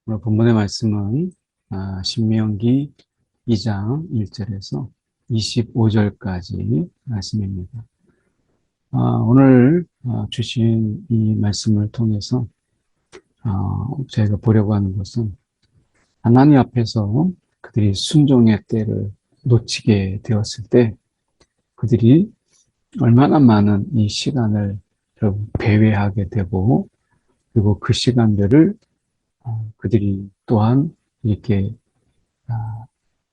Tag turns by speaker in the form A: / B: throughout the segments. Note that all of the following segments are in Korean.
A: 오늘 본문의 말씀은 신명기 2장 1절에서 25절까지 말씀입니다. 오늘 주신 이 말씀을 통해서 저희가 보려고 하는 것은 하나님 앞에서 그들이 순종의 때를 놓치게 되었을 때 그들이 얼마나 많은 이 시간을 결국 배회하게 되고, 그리고 그 시간들을 그들이 또한 이렇게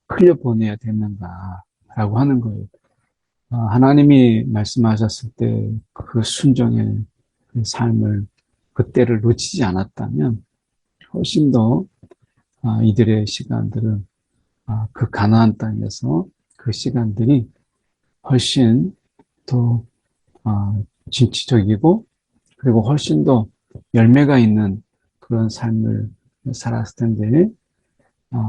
A: 흘려보내야 되는가라고 하는 거예요. 하나님이 말씀하셨을 때 그 순종의 그 삶을, 그때를 놓치지 않았다면 훨씬 더 이들의 시간들은 그 가나안 땅에서 그 시간들이 훨씬 더 진취적이고, 그리고 훨씬 더 열매가 있는 그런 삶을 살았을 텐데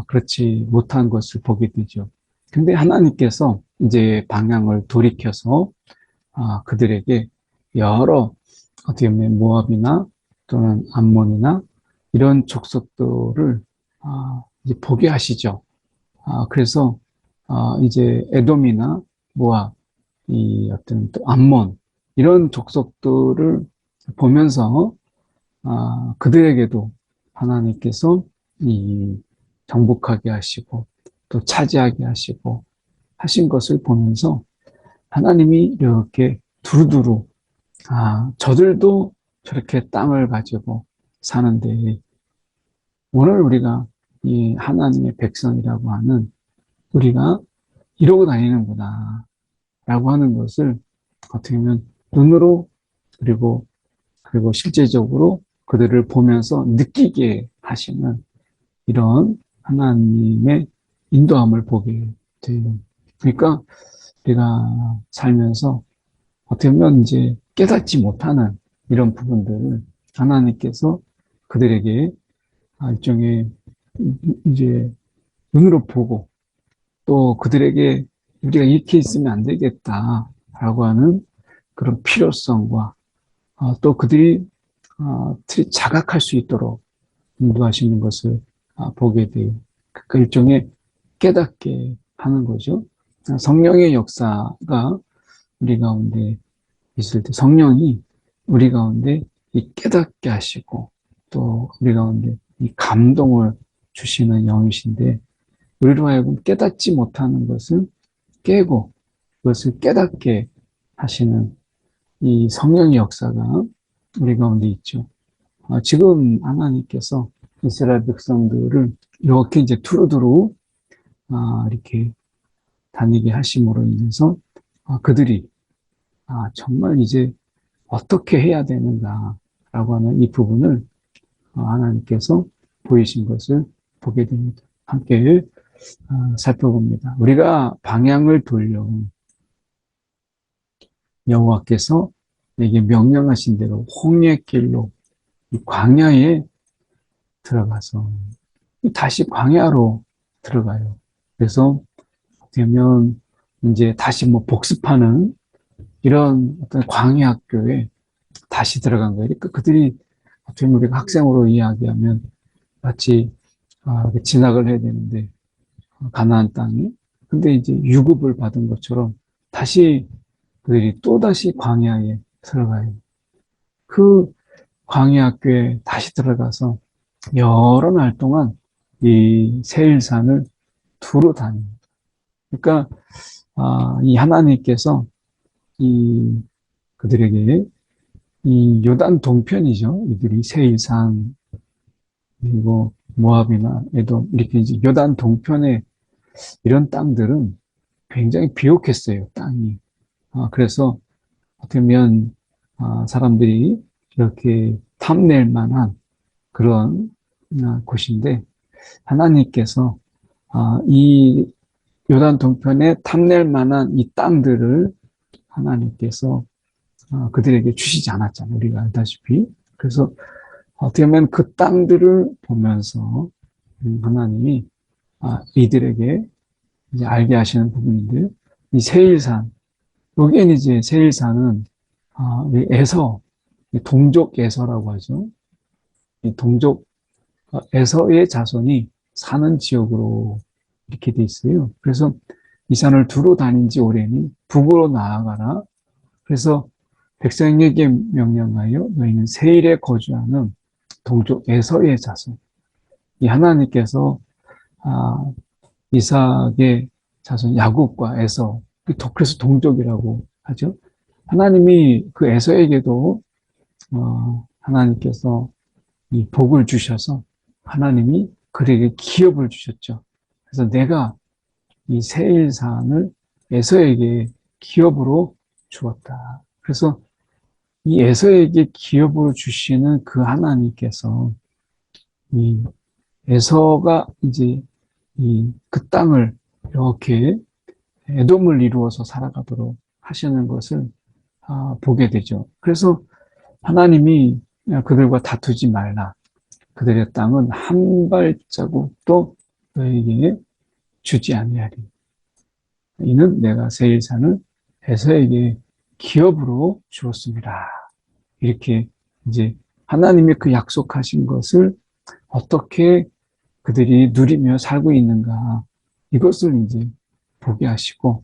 A: 그렇지 못한 것을 보게 되죠. 근데 하나님께서 이제 방향을 돌이켜서 그들에게 여러, 어떻게 보면 모압이나 또는 암몬이나 이런 족속들을 이제 보게 하시죠. 그래서 이제 에돔이나 모압, 이 어떤 또 암몬 이런 족속들을 보면서 그들에게도 하나님께서 이 정복하게 하시고 또 차지하게 하시고 하신 것을 보면서 하나님이 이렇게 두루두루 저들도 저렇게 땅을 가지고 사는데 오늘 우리가 이 하나님의 백성이라고 하는 우리가 이러고 다니는구나 라고 하는 것을 어떻게 보면 눈으로, 그리고 실제적으로 그들을 보면서 느끼게 하시는 이런 하나님의 인도함을 보게 돼요. 그러니까 우리가 살면서 어떻게 보면 이제 깨닫지 못하는 이런 부분들을 하나님께서 그들에게 일종의 이제 눈으로 보고, 또 그들에게 우리가 이렇게 있으면 안 되겠다라고 하는 그런 필요성과 또 그들이 자각할 수 있도록 인도하시는 것을 보게 돼요. 그 일종의 깨닫게 하는 거죠. 성령의 역사가 우리 가운데 있을 때 성령이 우리 가운데 이 깨닫게 하시고 또 우리 가운데 이 감동을 주시는 영이신데, 우리로 하여금 깨닫지 못하는 것을 깨고 그것을 깨닫게 하시는 이 성령의 역사가 우리 가운데 있죠. 지금 하나님께서 이스라엘 백성들을 이렇게 이제 두루두루 이렇게 다니게 하심으로 인해서 그들이 정말 이제 어떻게 해야 되는가라고 하는 이 부분을 하나님께서 보이신 것을 보게 됩니다. 함께 살펴봅니다. 우리가 방향을 돌려 여호와께서 내게 명령하신 대로 홍해 길로 이 광야에 들어가서 다시 광야로 들어가요. 그래서 되면 이제 다시 뭐 복습하는 이런 어떤 광야 학교에 다시 들어간 거예요. 그러니까 그들이 어떻게 보면 우리가 학생으로 이야기하면 마치 진학을 해야 되는데 가나안 땅에, 근데 이제 유급을 받은 것처럼 다시 그들이 또다시 광야에 들어가요. 그 광야 학교에 다시 들어가서 여러 날 동안 이 세일산을 두루 다닙니다. 그러니까 이 하나님께서 이 그들에게 이 요단 동편이죠. 이들이 세일산 그리고 모압이나 에돔 이렇게 이제 요단 동편의 이런 땅들은 굉장히 비옥했어요. 땅이. 그래서 어떻게 보면 사람들이 이렇게 탐낼 만한 그런 곳인데, 하나님께서 이 요단 동편에 탐낼 만한 이 땅들을 하나님께서 그들에게 주시지 않았잖아요. 우리가 알다시피. 그래서 어떻게 보면 그 땅들을 보면서 하나님이 이들에게 이제 알게 하시는 부분인데요. 이 세일산, 여기에는 이제 세일산은 에서, 동족 에서라고 하죠. 이 동족 에서의 자손이 사는 지역으로 이렇게 돼 있어요. 그래서 이 산을 두루 다닌 지 오래니 북으로 나아가라. 그래서 백성에게 명령하여 너희는 세일에 거주하는 동족 에서의 자손. 이 하나님께서 이삭의 자손 야곱과 에서, 그래서 동족이라고 하죠. 하나님이 그 에서에게도 하나님께서 이 복을 주셔서 하나님이 그에게 기업을 주셨죠. 그래서 내가 이 세일산을 에서에게 기업으로 주었다. 그래서 이 에서에게 기업으로 주시는 그 하나님께서 이 에서가 이제 그 땅을 이렇게 애돔을 이루어서 살아가도록 하시는 것을 보게 되죠. 그래서 하나님이 그들과 다투지 말라. 그들의 땅은 한 발자국도 너에게 주지 아니하리. 이는 내가 세일산을 에서에게 기업으로 주었습니다. 이렇게 이제 하나님이 그 약속하신 것을 어떻게 그들이 누리며 살고 있는가, 이것을 이제 보게 하시고,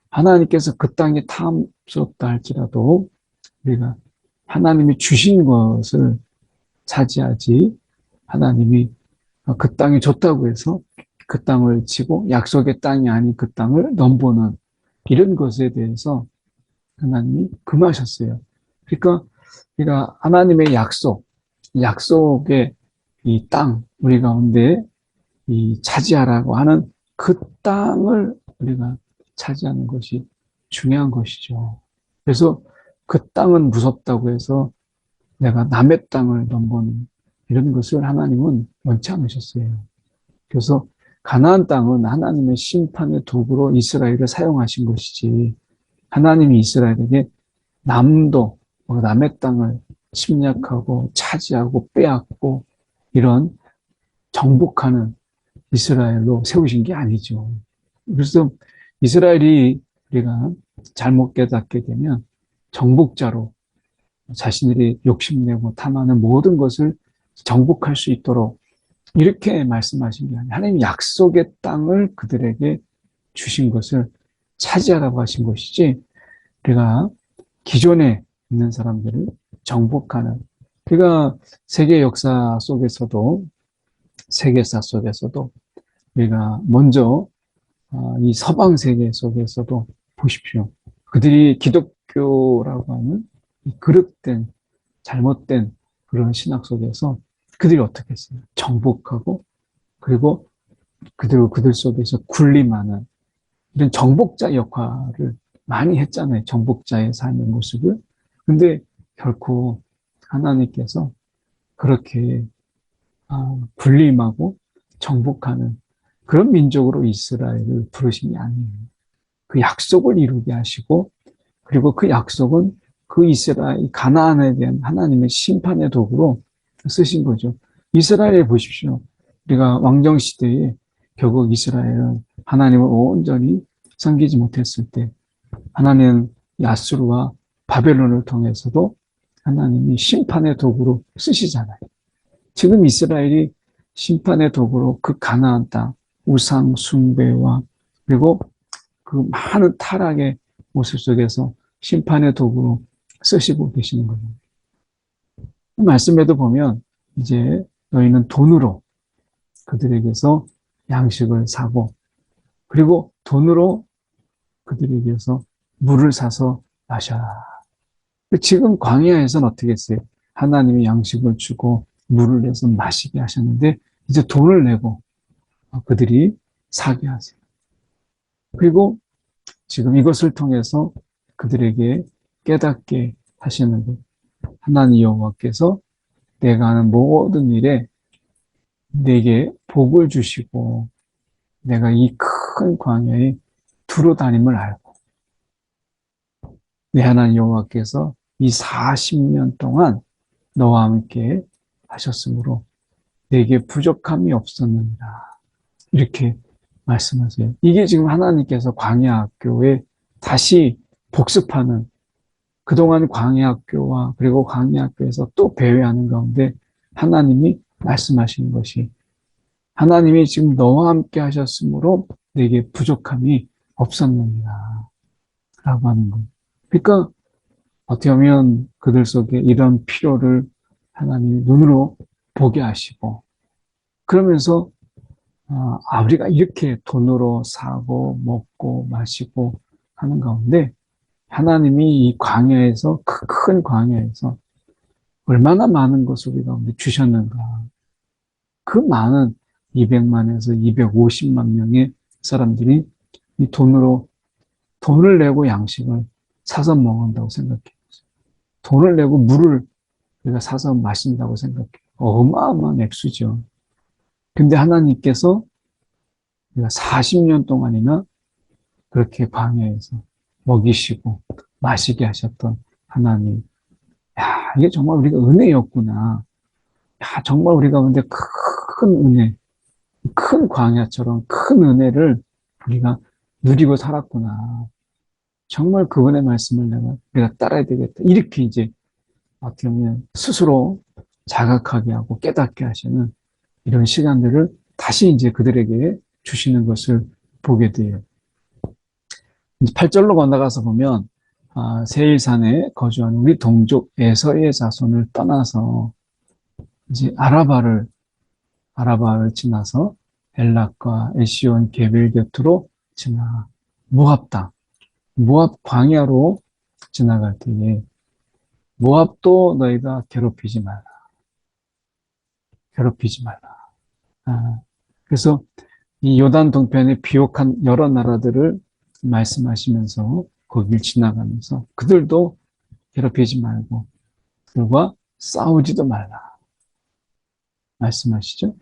A: 하나님께서 그 땅에 탐스럽다 할지라도 우리가 하나님이 주신 것을 차지하지, 하나님이 그 땅이 좋다고 해서 그 땅을 치고 약속의 땅이 아닌 그 땅을 넘보는 이런 것에 대해서 하나님이 금하셨어요. 그러니까 우리가 하나님의 약속의 이 땅, 우리 가운데 이 차지하라고 하는 그 땅을 우리가 차지하는 것이 중요한 것이죠. 그래서 그 땅은 무섭다고 해서 내가 남의 땅을 넘보는 이런 것을 하나님은 원치 않으셨어요. 그래서 가나안 땅은 하나님의 심판의 도구로 이스라엘을 사용하신 것이지, 하나님이 이스라엘에게 남의 땅을 침략하고 차지하고 빼앗고 이런 정복하는 이스라엘로 세우신 게 아니죠. 그래서 이스라엘이 우리가 잘못 깨닫게 되면 정복자로 자신들이 욕심내고 탐하는 모든 것을 정복할 수 있도록 이렇게 말씀하신 게 아니에요. 하나님 약속의 땅을 그들에게 주신 것을 차지하라고 하신 것이지, 우리가 기존에 있는 사람들을 정복하는, 우리가 세계사 속에서도 우리가 먼저 이 서방 세계 속에서도 보십시오. 그들이 기독교라고 하는 그릇된 잘못된 그런 신학 속에서 그들이 어떻게 했어요? 정복하고, 그리고 그들 속에서 군림하는 이런 정복자 역할을 많이 했잖아요. 정복자의 삶의 모습을. 근데 결코 하나님께서 그렇게 군림하고 정복하는 그런 민족으로 이스라엘을 부르신 게 아니에요. 그 약속을 이루게 하시고, 그리고 그 약속은 그 이스라엘, 가나안에 대한 하나님의 심판의 도구로 쓰신 거죠. 이스라엘 보십시오. 우리가 왕정시대에 결국 이스라엘은 하나님을 온전히 섬기지 못했을 때, 하나님은 야스루와 바벨론을 통해서도 하나님이 심판의 도구로 쓰시잖아요. 지금 이스라엘이 심판의 도구로 그 가나안 땅, 우상 숭배와 그리고 그 많은 타락의 모습 속에서 심판의 도구로 쓰시고 계시는 거예요. 말씀에도 보면 이제 너희는 돈으로 그들에게서 양식을 사고, 그리고 돈으로 그들에게서 물을 사서 마셔라. 지금 광야에서는 어떻게 했어요? 하나님이 양식을 주고 물을 내서 마시게 하셨는데 이제 돈을 내고 그들이 사게 하세요. 그리고 지금 이것을 통해서 그들에게 깨닫게 하시는 것. 하나님 여호와께서 내가 하는 모든 일에 내게 복을 주시고 내가 이 큰 광야에 두루 다님을 알고, 내 하나님 여호와께서 이 40년 동안 너와 함께 하셨으므로 내게 부족함이 없었느니라. 이렇게 말씀하세요. 이게 지금 하나님께서 광야학교에 다시 복습하는, 그동안 광야학교와 그리고 광야학교에서 또 배회하는 가운데 하나님이 말씀하시는 것이 하나님이 지금 너와 함께 하셨으므로 내게 부족함이 없었느니라 라고 하는 거예요. 그러니까 어떻게 보면 그들 속에 이런 필요를 하나님이 눈으로 보게 하시고 그러면서 우리가 이렇게 돈으로 사고 먹고 마시고 하는 가운데 하나님이 이 광야에서 큰 광야에서 얼마나 많은 것을 우리 가운데 주셨는가. 그 많은 200만에서 250만 명의 사람들이 이 돈을 내고 양식을 사서 먹는다고 생각해요. 돈을 내고 물을 우리가 사서 마신다고 생각해요. 어마어마한 액수죠. 근데 하나님께서 우리가 40년 동안이나 그렇게 광야에서 먹이시고 마시게 하셨던 하나님. 야, 이게 정말 우리가 은혜였구나. 야, 정말 우리 가운데 큰 은혜, 큰 광야처럼 큰 은혜를 우리가 누리고 살았구나. 정말 그분의 말씀을 내가 따라야 되겠다. 이렇게 이제 어떻게 보면 스스로 자각하게 하고 깨닫게 하시는 이런 시간들을 다시 이제 그들에게 주시는 것을 보게 돼요. 8절로 건너가서 보면 세일산에 거주하는 우리 동족 에서의 자손을 떠나서 이제 아라바를 지나서 엘락과 에시온 게빌 곁으로 지나 모압 땅, 모압 광야로 지나갈 때에 모압도 너희가 괴롭히지 말라. 괴롭히지 말라. 그래서 이 요단 동편에 비옥한 여러 나라들을 말씀하시면서 거길 지나가면서 그들도 괴롭히지 말고 그들과 싸우지도 말라. 말씀하시죠.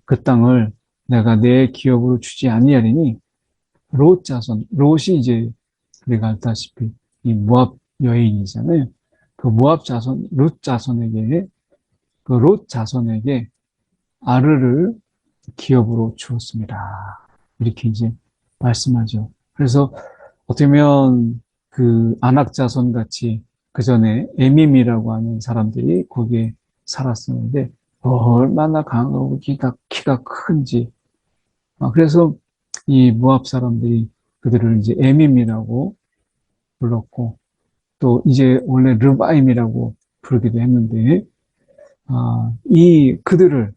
A: 그 땅을 내가 내 기업으로 주지 아니하리니 롯 자손, 롯이 이제 우리가 알다시피 이 모압 여인이잖아요. 그 모압 자손, 롯 자손에게 아르를 기업으로 주었습니다. 이렇게 이제 말씀하죠. 그래서 어떻게 보면 그 아낙 자손 같이 그 전에 에밈이라고 하는 사람들이 거기에 살았었는데 얼마나 강하고 키가 큰지. 그래서 이 모압 사람들이 그들을 이제 에밈이라고 불렀고 또 이제 원래 르바임이라고 부르기도 했는데 이 그들을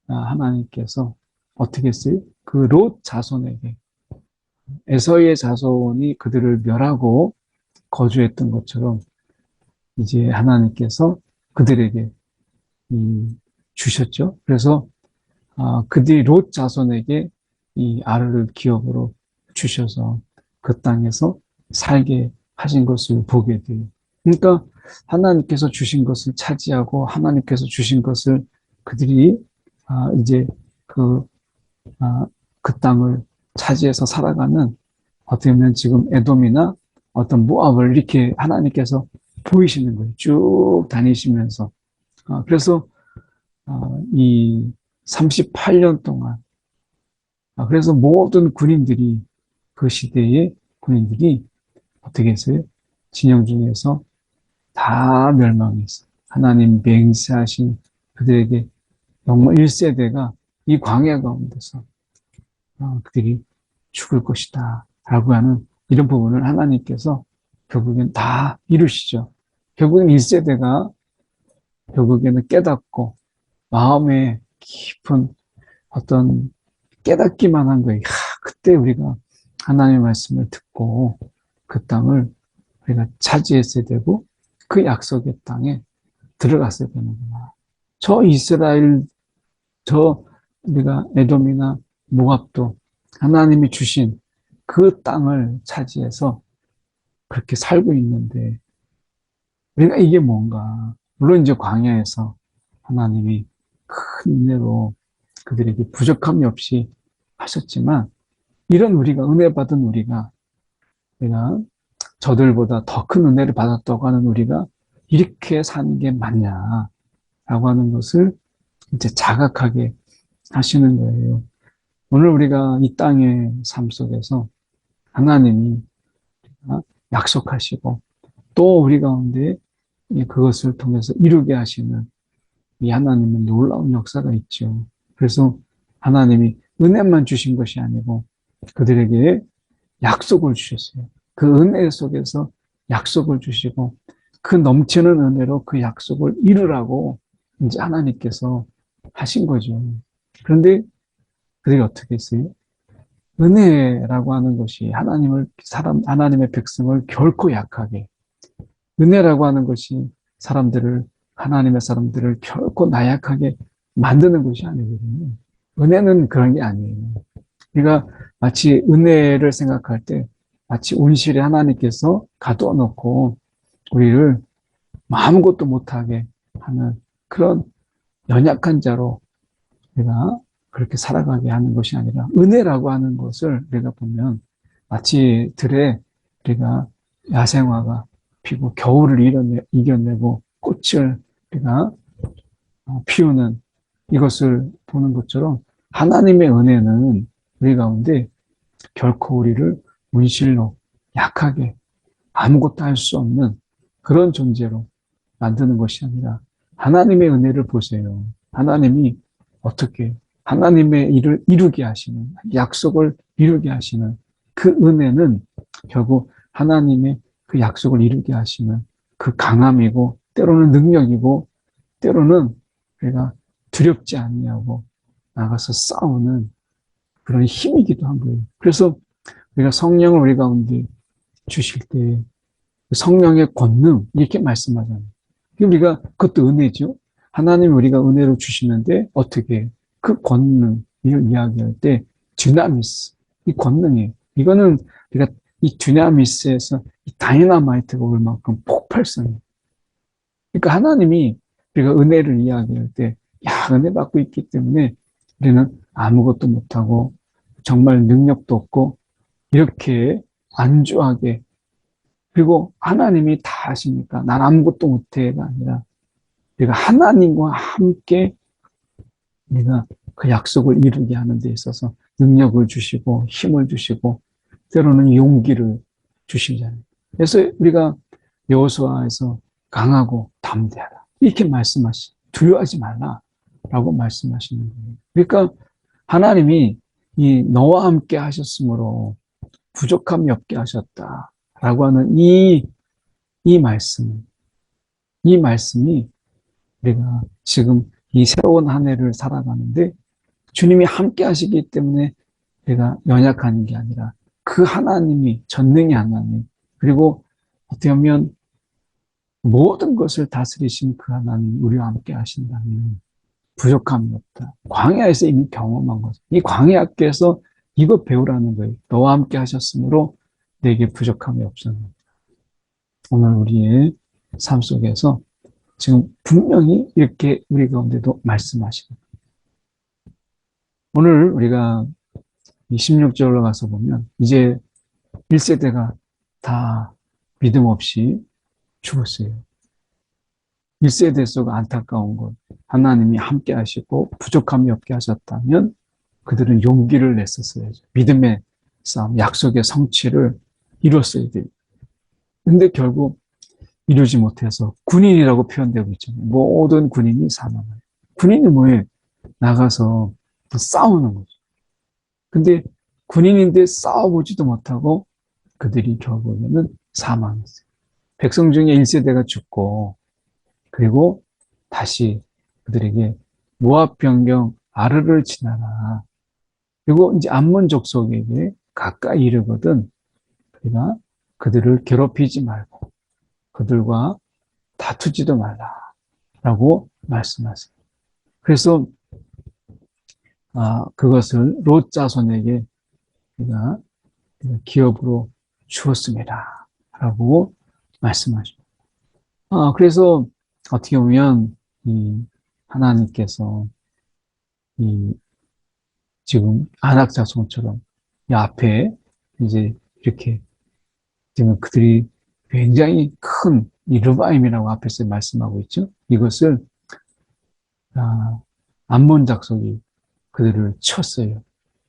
A: 하나님께서 어떻게 했어요? 그 롯 자손에게 에서의 자손이 그들을 멸하고 거주했던 것처럼 이제 하나님께서 그들에게 주셨죠. 그래서 그들이 롯 자손에게 이 아르를 기업으로 주셔서 그 땅에서 살게 하신 것을 보게 돼요. 그러니까 하나님께서 주신 것을 차지하고 하나님께서 주신 것을 그들이 이제 그 땅을 차지해서 살아가는 어떻게 보면 지금 에돔이나 어떤 모압을 이렇게 하나님께서 보이시는 거예요. 쭉 다니시면서. 그래서 이 38년 동안 그래서 모든 군인들이 그 시대의 군인들이 어떻게 했어요? 진영 중에서 다 멸망했어요. 하나님 맹세하신 그들에게 정말 1세대가 이 광야 가운데서 그들이 죽을 것이다 라고 하는 이런 부분을 하나님께서 결국엔 다 이루시죠. 결국엔 1세대가 결국에는 깨닫고 마음에 깊은 어떤 깨닫기만 한 거예요. 그때 우리가 하나님의 말씀을 듣고 그 땅을 우리가 차지했어야 되고 그 약속의 땅에 들어갔어야 되는구나. 저 이스라엘, 우리가 에돔이나 모압도 하나님이 주신 그 땅을 차지해서 그렇게 살고 있는데 우리가 이게 뭔가 물론 이제 광야에서 하나님이 큰 은혜로 그들에게 부족함이 없이 하셨지만 이런 우리가 은혜 받은 우리가 저들보다 더 큰 은혜를 받았다고 하는 우리가 이렇게 사는 게 맞냐라고 하는 것을 이제 자각하게 하시는 거예요. 오늘 우리가 이 땅의 삶 속에서 하나님이 약속하시고 또 우리 가운데 그것을 통해서 이루게 하시는 이 하나님은 놀라운 역사가 있죠. 그래서 하나님이 은혜만 주신 것이 아니고 그들에게 약속을 주셨어요. 그 은혜 속에서 약속을 주시고 그 넘치는 은혜로 그 약속을 이루라고 이제 하나님께서 하신 거죠. 그런데 그들이 어떻게 했어요? 은혜라고 하는 것이 하나님의 백성을 결코 약하게, 은혜라고 하는 것이 하나님의 사람들을 결코 나약하게 만드는 것이 아니거든요. 은혜는 그런 게 아니에요. 우리가 마치 은혜를 생각할 때 마치 온실에 하나님께서 가두어 놓고 우리를 아무것도 못하게 하는 그런 연약한 자로 우리가 그렇게 살아가게 하는 것이 아니라 은혜라고 하는 것을 우리가 보면 마치 들에 우리가 야생화가 피고 겨울을 이겨내고 꽃을 우리가 피우는 이것을 보는 것처럼 하나님의 은혜는 우리 가운데 결코 우리를 문실로 약하게 아무것도 할 수 없는 그런 존재로 만드는 것이 아니라 하나님의 은혜를 보세요. 하나님이 어떻게 하나님의 일을 이루게 하시는 약속을 이루게 하시는 그 은혜는 결국 하나님의 그 약속을 이루게 하시는 그 강함이고 때로는 능력이고 때로는 우리가 두렵지 아니하고 나가서 싸우는 그런 힘이기도 한 거예요. 그래서 우리가 성령을 우리 가운데 주실 때 성령의 권능 이렇게 말씀하잖아요. 우리가 그것도 은혜죠. 하나님이 우리가 은혜로 주시는데 어떻게 그 권능 이걸 이야기할 때 dynamis 이 권능이에요. 이거는 우리가 이 dynamis에서 이 다이너마이트가 올 만큼 폭발성이에요. 그러니까 하나님이 우리가 은혜를 이야기할 때 은혜 받고 있기 때문에 우리는 아무것도 못하고 정말 능력도 없고 이렇게 안주하게 그리고 하나님이 다 하시니까 난 아무것도 못해가 아니라 우리가 하나님과 함께 우리가 그 약속을 이루게 하는 데 있어서 능력을 주시고 힘을 주시고 때로는 용기를 주시잖아요. 그래서 우리가 여호수아에서 강하고 담대하라 이렇게 두려워하지 말라라고 말씀하시는 거예요. 그러니까 하나님이 이 너와 함께 하셨으므로 부족함이 없게 하셨다라고 하는 이 말씀이 우리가 지금 이 새로운 한 해를 살아가는데 주님이 함께 하시기 때문에 우리가 연약한 게 아니라 그 하나님이 전능의 하나님 그리고 어떻게 보면 모든 것을 다스리신 그 하나님 우리와 함께 하신다면 부족함이 없다. 광야에서 이미 경험한 거죠. 이 광야께서 이거 배우라는 거예요. 너와 함께 하셨으므로 내게 부족함이 없었는데 오늘 우리의 삶 속에서 지금 분명히 이렇게 우리 가운데도 말씀하시고 오늘 우리가 26절로 가서 보면 이제 1세대가 다 믿음 없이 죽었어요. 1세대 속 안타까운 것 하나님이 함께 하시고 부족함이 없게 하셨다면 그들은 용기를 냈었어야죠. 믿음의 싸움, 약속의 성취를 이뤘어야 돼요. 근데 결국 이루지 못해서 군인이라고 표현되고 있잖아요. 모든 군인이 사망해요. 군인이 뭐예요? 나가서 싸우는 거죠. 근데 군인인데 싸워보지도 못하고 그들이 결국에는 사망했어요. 백성 중에 1세대가 죽고 그리고 다시 그들에게 모압 병경 아르를 지나라. 그리고 이제 암몬 족속에게 가까이 이르거든 우리가 그들을 괴롭히지 말고 그들과 다투지도 말라라고 말씀하세요. 그래서 그것을 롯 자손에게 우리가 기업으로 주었습니다. 라고 말씀하십니다. 그래서 어떻게 보면 이 하나님께서 이 지금 안악 자손처럼 이 앞에 이제 이렇게 지금 그들이 굉장히 큰 이 르바임이라고 앞에서 말씀하고 있죠. 이것을 암몬 족속이 그들을 쳤어요.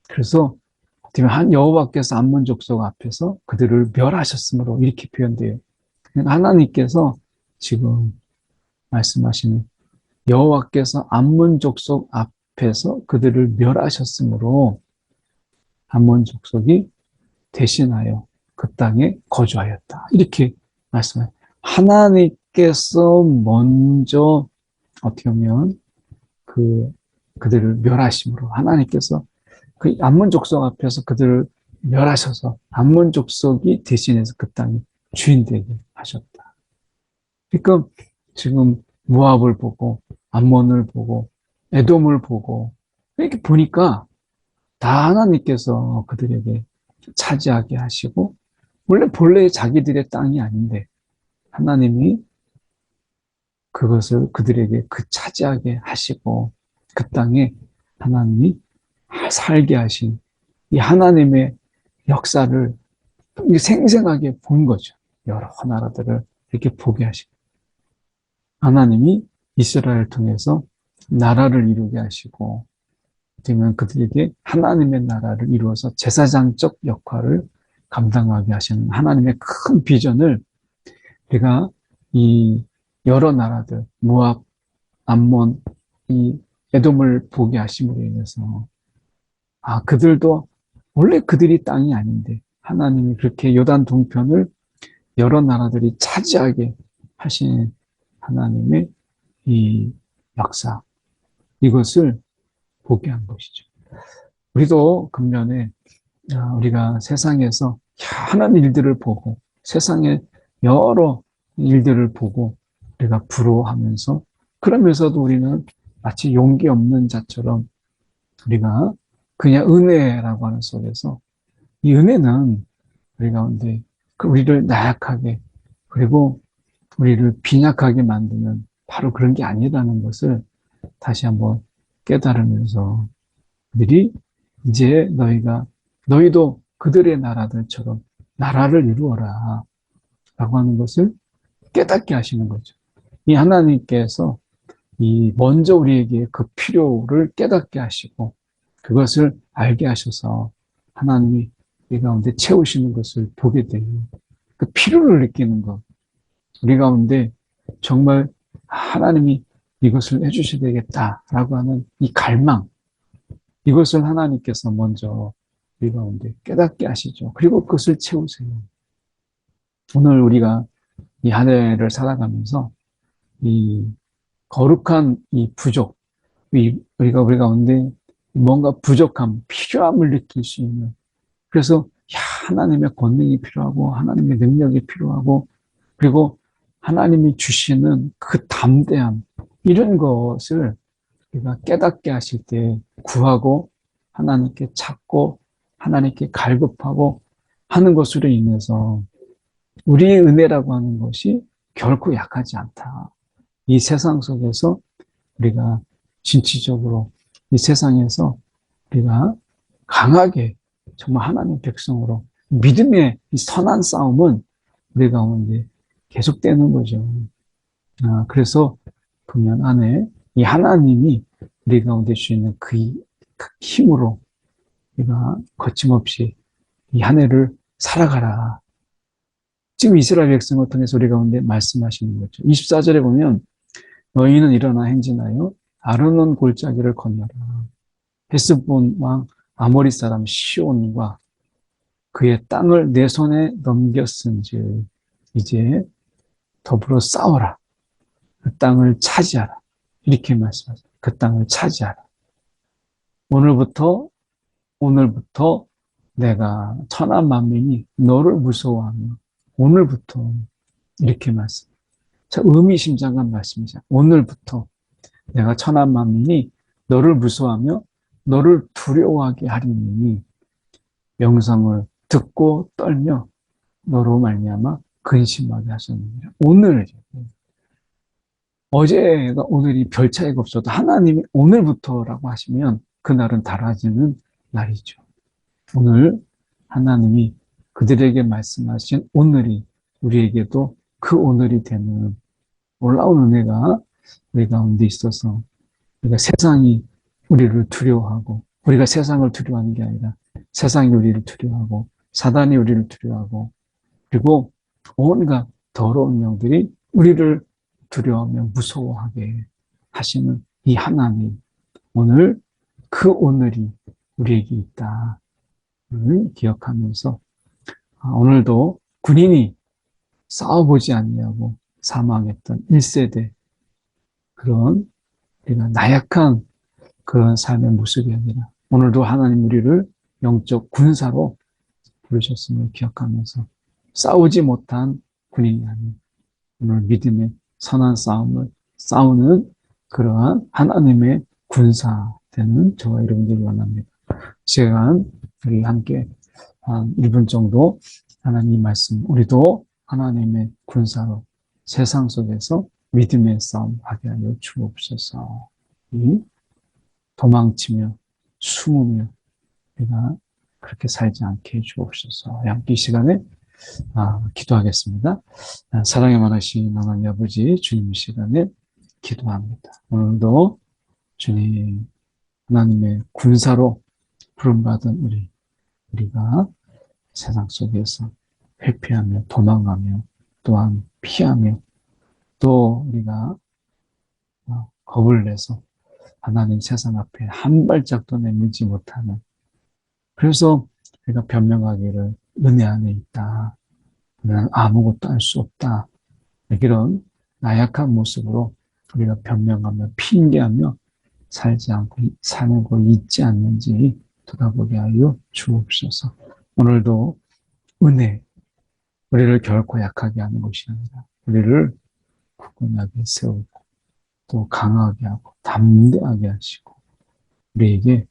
A: 그래서 한 여호와께서 암몬 족속 앞에서 그들을 멸하셨으므로 이렇게 표현돼요. 하나님께서 지금 말씀하시는 여호와께서 암몬 족속 앞에서 그들을 멸하셨으므로 암몬 족속이 대신하여 그 땅에 거주하였다. 이렇게 말씀해요. 하나님께서 먼저 어떻게 보면 그들을 멸하심으로 하나님께서 그 암몬 족속 앞에서 그들을 멸하셔서 암몬 족속이 대신해서 그 땅에 주인 되게 하셨다. 그러니까 지금 모압을 보고 암몬을 보고 에돔을 보고 이렇게 보니까 다 하나님께서 그들에게 차지하게 하시고 원래 본래 자기들의 땅이 아닌데 하나님이 그것을 그들에게 차지하게 하시고 그 땅에 하나님이 살게 하신 이 하나님의 역사를 생생하게 본 거죠. 여러 나라들을 이렇게 보게 하시고 하나님이 이스라엘을 통해서 나라를 이루게 하시고 되면 그들에게 하나님의 나라를 이루어서 제사장적 역할을 감당하게 하시는 하나님의 큰 비전을 우리가 이 여러 나라들 모압, 암몬, 이 에돔을 보게 하심으로 인해서 그들도 원래 그들이 땅이 아닌데 하나님이 그렇게 요단 동편을 여러 나라들이 차지하게 하신 하나님의 이 역사 이것을 보게 한 것이죠. 우리도 금년에 우리가 세상에서 희한한 일들을 보고 세상의 여러 일들을 보고 우리가 부러워하면서 그러면서도 우리는 마치 용기 없는 자처럼 우리가 그냥 은혜라고 하는 속에서 이 은혜는 우리 가운데 우리를 나약하게 그리고 우리를 빈약하게 만드는 바로 그런 게 아니라는 것을 다시 한번 깨달으면서 그들이 이제 너희도 그들의 나라들처럼 나라를 이루어라 라고 하는 것을 깨닫게 하시는 거죠. 이 하나님께서 먼저 우리에게 그 필요를 깨닫게 하시고 그것을 알게 하셔서 하나님이 우리 가운데 채우시는 것을 보게 돼요. 그 필요를 느끼는 것. 우리 가운데 정말 하나님이 이것을 해주셔야 되겠다라고 하는 이 갈망. 이것을 하나님께서 먼저 우리 가운데 깨닫게 하시죠. 그리고 그것을 채우세요. 오늘 우리가 이 한 해를 살아가면서 이 거룩한 이 부족, 우리가 우리 가운데 뭔가 부족함, 필요함을 느낄 수 있는 그래서 하나님의 권능이 필요하고 하나님의 능력이 필요하고 그리고 하나님이 주시는 그 담대함 이런 것을 우리가 깨닫게 하실 때 구하고 하나님께 찾고 하나님께 갈급하고 하는 것으로 인해서 우리의 은혜라고 하는 것이 결코 약하지 않다. 이 세상 속에서 우리가 진취적으로 이 세상에서 우리가 강하게 정말 하나님의 백성으로 믿음의 이 선한 싸움은 우리 가운데 계속되는 거죠. 그래서 금년 안에 이 하나님이 우리 가운데 주시는 그 힘으로 우리가 거침없이 이 한 해를 살아가라. 지금 이스라엘 백성을 통해서 우리 가운데 말씀하시는 거죠. 24절에 보면 너희는 일어나 행진하여 아르논 골짜기를 건너라. 헤스본 왕 아모리 사람 시온과 그의 땅을 내 손에 넘겼은즉 이제 더불어 싸워라. 그 땅을 차지하라. 이렇게 말씀하세요. 그 땅을 차지하라. 오늘부터 내가 천한 만민이 너를 무서워하며 오늘부터 이렇게 말씀. 자, 의미심장한 말씀이죠. 오늘부터 내가 천한 만민이 너를 무서워하며 너를 두려워하게 하리니 명성을 듣고 떨며 너로 말미암아 근심하게 하셨느니라. 오늘이죠. 어제가 오늘이 별 차이가 없어도 하나님이 오늘부터라고 하시면 그날은 달라지는 날이죠. 오늘 하나님이 그들에게 말씀하신 오늘이 우리에게도 그 오늘이 되는 놀라운 은혜가 우리 가운데 있어서 우리가 세상이 우리를 두려워하고 우리가 세상을 두려워하는 게 아니라 세상이 우리를 두려워하고 사단이 우리를 두려워하고 그리고 온갖 더러운 영들이 우리를 두려워하며 무서워하게 하시는 이 하나님, 오늘 그 오늘이 우리에게 있다를 기억하면서 오늘도 군인이 싸워보지 않냐고 사망했던 1세대 그런 우리가 나약한 그런 삶의 모습이 아니라 오늘도 하나님 우리를 영적 군사로 부르셨음을 기억하면서 싸우지 못한 군인이 아닌 오늘 믿음의 선한 싸움을 싸우는 그러한 하나님의 군사 되는 저와 여러분들이 원합니다. 시간 우리 함께 한 1분 정도 하나님 말씀 우리도 하나님의 군사로 세상 속에서 믿음의 싸움 하게 하여 주옵소서. 도망치며 숨으며 우리가 그렇게 살지 않게 해 주옵소서. 함께 이 시간에 기도하겠습니다. 사랑에 많으신 하나님 아버지 주님 이 시간에 기도합니다. 오늘도 주님 하나님의 군사로 부름받은 우리가 세상 속에서 회피하며 도망가며 또한 피하며 또 우리가 겁을 내서 하나님 세상 앞에 한 발짝도 내밀지 못하는 그래서 우리가 변명하기를 은혜 안에 있다. 나는 아무것도 할 수 없다. 이런 나약한 모습으로 우리가 변명하며 핑계하며 살고 있지 않는지 돌아보게 하여 주옵소서. 오늘도 은혜, 우리를 결코 약하게 하는 것이 아니라 우리를 굳건하게 세우고 또 강하게 하고 담대하게 하시고 우리에게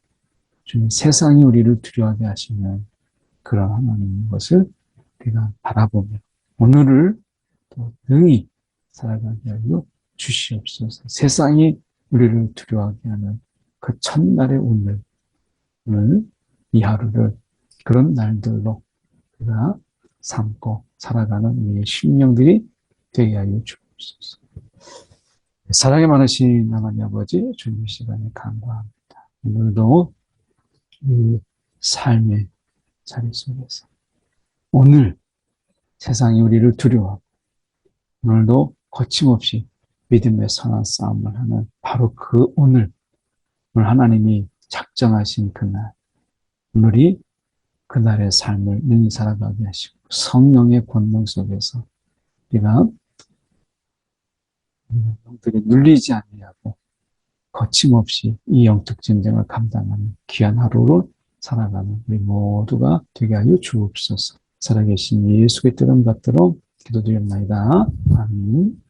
A: 주님 세상이 우리를 두려워하게 하시는 그런 하나님의 것을 우리가 바라보며 오늘을 또 능히 살아가게 하여 주시옵소서. 세상이 우리를 두려워하게 하는 그 첫날의 오늘 이 하루를 그런 날들로 우리가 삼고 살아가는 우리의 심령들이 되게 하여 주옵소서. 사랑이 많으신 하나님 아버지 주님 시간에 간구합니다. 오늘도 이 삶의 자리 속에서 오늘 세상이 우리를 두려워하고 오늘도 거침없이 믿음의 선한 싸움을 하는 바로 그 오늘 하나님이 작정하신 그날 오늘이 그날의 삶을 능히 살아가게 하시고 성령의 권능 속에서 우리가 영들이 눌리지 아니하고 거침없이 이 영적 전쟁을 감당하는 귀한 하루를 살아가는 우리 모두가 되게 하여 주옵소서. 살아계신 예수의 뜻을 받들어 기도드립니다. 아멘.